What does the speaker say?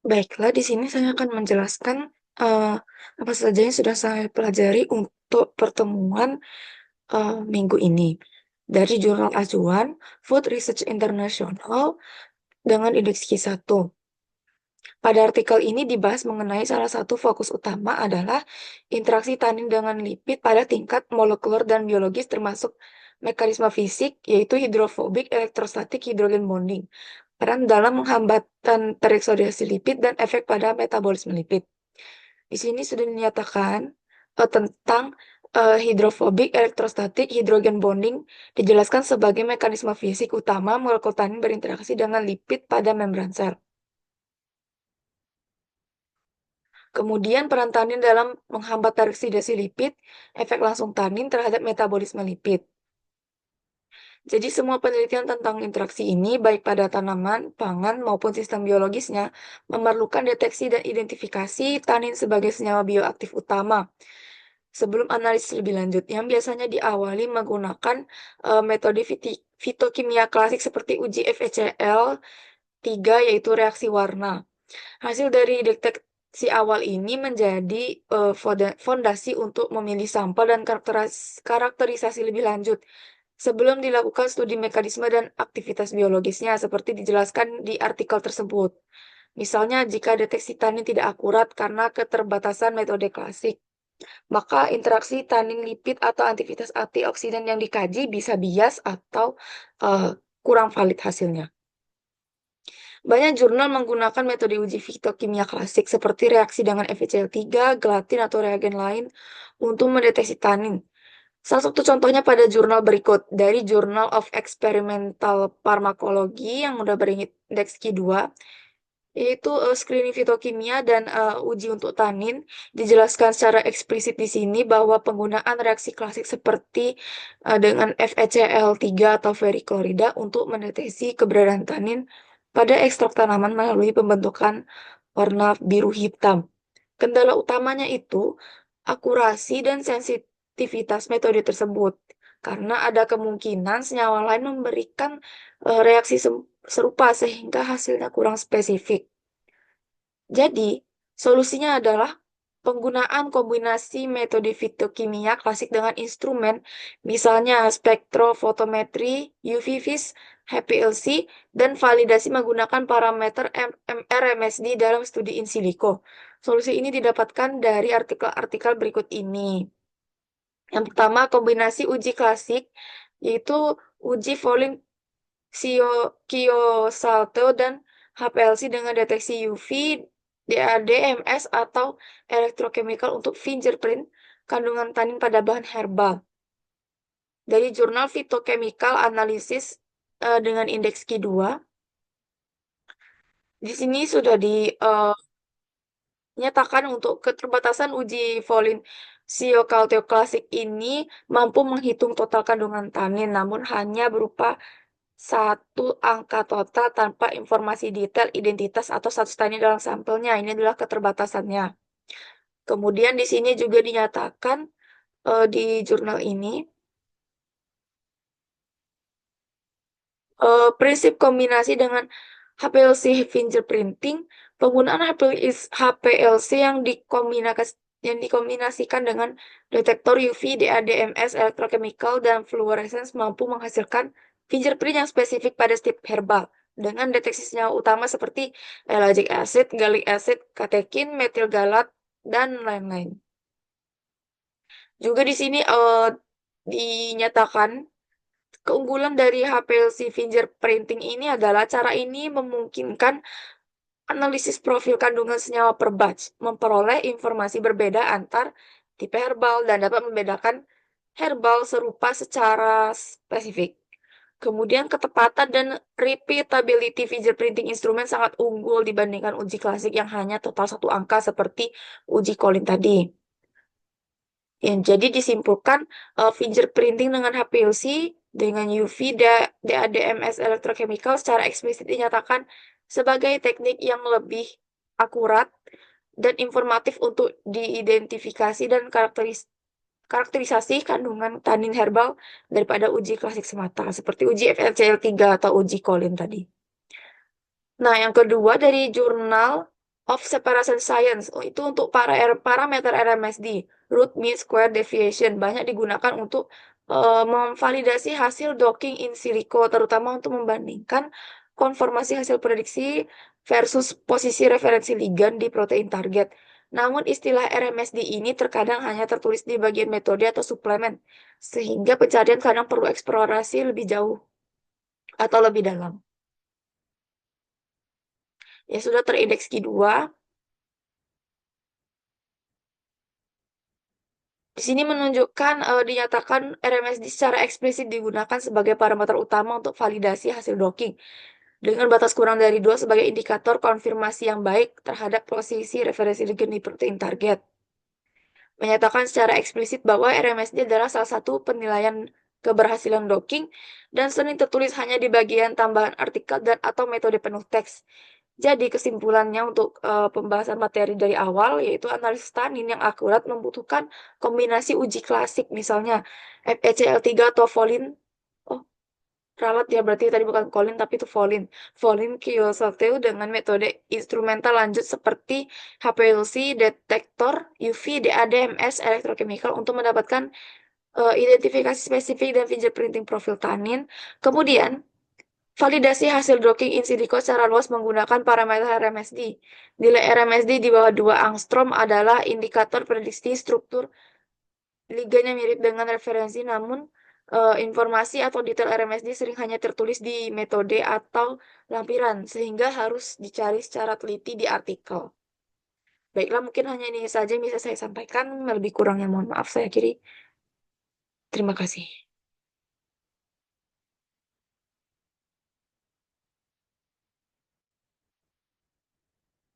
Baiklah, di sini saya akan menjelaskan apa saja yang sudah saya pelajari untuk pertemuan minggu ini. Dari jurnal acuan Food Research International dengan indeks Q1. Pada artikel ini dibahas mengenai salah satu fokus utama adalah interaksi tanin dengan lipid pada tingkat molekuler dan biologis termasuk mekanisme fisik, yaitu hidrofobik elektrostatik hidrogen bonding, peran dalam menghambatan teroksidansi lipid dan efek pada metabolisme lipid. Di sini sudah dinyatakan tentang hidrofobik elektrostatik hidrogen bonding dijelaskan sebagai mekanisme fisik utama molekul tanin berinteraksi dengan lipid pada membran sel. Kemudian peran tanin dalam menghambat teroksidasi lipid, efek langsung tanin terhadap metabolisme lipid. Jadi semua penelitian tentang interaksi ini, baik pada tanaman, pangan, maupun sistem biologisnya, memerlukan deteksi dan identifikasi tanin sebagai senyawa bioaktif utama. Sebelum analisis lebih lanjut, yang biasanya diawali menggunakan metode fitokimia klasik seperti uji FECL 3, yaitu reaksi warna. Hasil dari deteksi awal ini menjadi fondasi untuk memilih sampel dan karakterisasi lebih lanjut sebelum dilakukan studi mekanisme dan aktivitas biologisnya seperti dijelaskan di artikel tersebut. Misalnya, jika deteksi tanin tidak akurat karena keterbatasan metode klasik, maka interaksi tanin lipid atau aktivitas antioksidan yang dikaji bisa bias atau eh, kurang valid hasilnya. Banyak jurnal menggunakan metode uji fitokimia klasik seperti reaksi dengan FeCl3, gelatin, atau reagen lain untuk mendeteksi tanin. Salah satu contohnya pada jurnal berikut, dari Journal of Experimental Pharmacology yang udah berindeks Q2, yaitu screening fitokimia dan uji untuk tanin. Dijelaskan secara eksplisit di sini bahwa penggunaan reaksi klasik seperti dengan FeCl3 atau ferriklorida untuk mendeteksi keberadaan tanin pada ekstrak tanaman melalui pembentukan warna biru hitam. Kendala utamanya itu akurasi dan sensitivitas metode tersebut, karena ada kemungkinan senyawa lain memberikan reaksi serupa sehingga hasilnya kurang spesifik. Jadi, solusinya adalah penggunaan kombinasi metode fitokimia klasik dengan instrumen, misalnya spektrofotometri, UV-Vis, HPLC, dan validasi menggunakan parameter MRMSD dalam studi in silico. Solusi ini didapatkan dari artikel-artikel berikut ini. Yang pertama, kombinasi uji klasik, yaitu uji Folin Kiosalto dan HPLC dengan deteksi UV, DAD/MS atau elektrochemical untuk fingerprint kandungan tanin pada bahan herbal. Dari jurnal Phytochemical Analysis dengan indeks Q2, di sini sudah dinyatakan untuk keterbatasan uji Folin Siocalteo klasik ini mampu menghitung total kandungan tanin, namun hanya berupa satu angka total tanpa informasi detail identitas atau status tani dalam sampelnya. Ini adalah keterbatasannya. Kemudian di sini juga dinyatakan di jurnal ini prinsip kombinasi dengan HPLC fingerprinting, penggunaan HPLC yang dikombinasikan dengan detektor UV, DADMS, elektrochemical, dan fluorescence mampu menghasilkan fingerprint yang spesifik pada setiap herbal dengan deteksi senyawa utama seperti ellagic acid, gallic acid, katekin, metil galat, dan lain-lain. Juga di sini dinyatakan keunggulan dari HPLC fingerprinting ini adalah cara ini memungkinkan analisis profil kandungan senyawa per batch, memperoleh informasi berbeda antar tipe herbal dan dapat membedakan herbal serupa secara spesifik. Kemudian ketepatan dan repeatability fingerprinting instrumen sangat unggul dibandingkan uji klasik yang hanya total satu angka seperti uji Collin tadi. Yang jadi disimpulkan fingerprinting dengan HPLC dengan UV DADMS elektrochemical secara eksplisit dinyatakan sebagai teknik yang lebih akurat dan informatif untuk diidentifikasi dan karakterisasi kandungan tanin herbal daripada uji klasik semata seperti uji FLCL3 atau uji Collin tadi. Nah, yang kedua dari jurnal of separation science. Oh, itu untuk parameter RMSD, root mean square deviation, banyak digunakan untuk memvalidasi hasil docking in silico, terutama untuk membandingkan konformasi hasil prediksi versus posisi referensi ligand di protein target. Namun istilah RMSD ini terkadang hanya tertulis di bagian metode atau suplemen, sehingga pencarian kadang perlu eksplorasi lebih jauh atau lebih dalam. Ya sudah terindeks Q2. Di sini menunjukkan dinyatakan RMSD secara eksplisit digunakan sebagai parameter utama untuk validasi hasil docking dengan batas kurang dari 2 sebagai indikator konfirmasi yang baik terhadap posisi referensi ligand di protein target. Menyatakan secara eksplisit bahwa RMSD adalah salah satu penilaian keberhasilan docking dan sering tertulis hanya di bagian tambahan artikel dan atau metode penuh teks. Jadi kesimpulannya untuk pembahasan materi dari awal yaitu analisis tanin yang akurat membutuhkan kombinasi uji klasik misalnya FeCl3 atau Folin. Oh, ralat ya berarti tadi bukan Colin tapi itu Folin. Folin Kiyosateu dengan metode instrumental lanjut seperti HPLC, detektor UV, DADMS, elektrochemical untuk mendapatkan identifikasi spesifik dan fingerprinting profil tanin. Kemudian validasi hasil docking in silico secara luas menggunakan parameter RMSD. Nilai RMSD di bawah 2 angstrom adalah indikator prediksi struktur liganya mirip dengan referensi, namun informasi atau detail RMSD sering hanya tertulis di metode atau lampiran, sehingga harus dicari secara teliti di artikel. Baiklah, mungkin hanya ini saja yang bisa saya sampaikan. Lebih kurangnya mohon maaf saya akhiri. Terima kasih.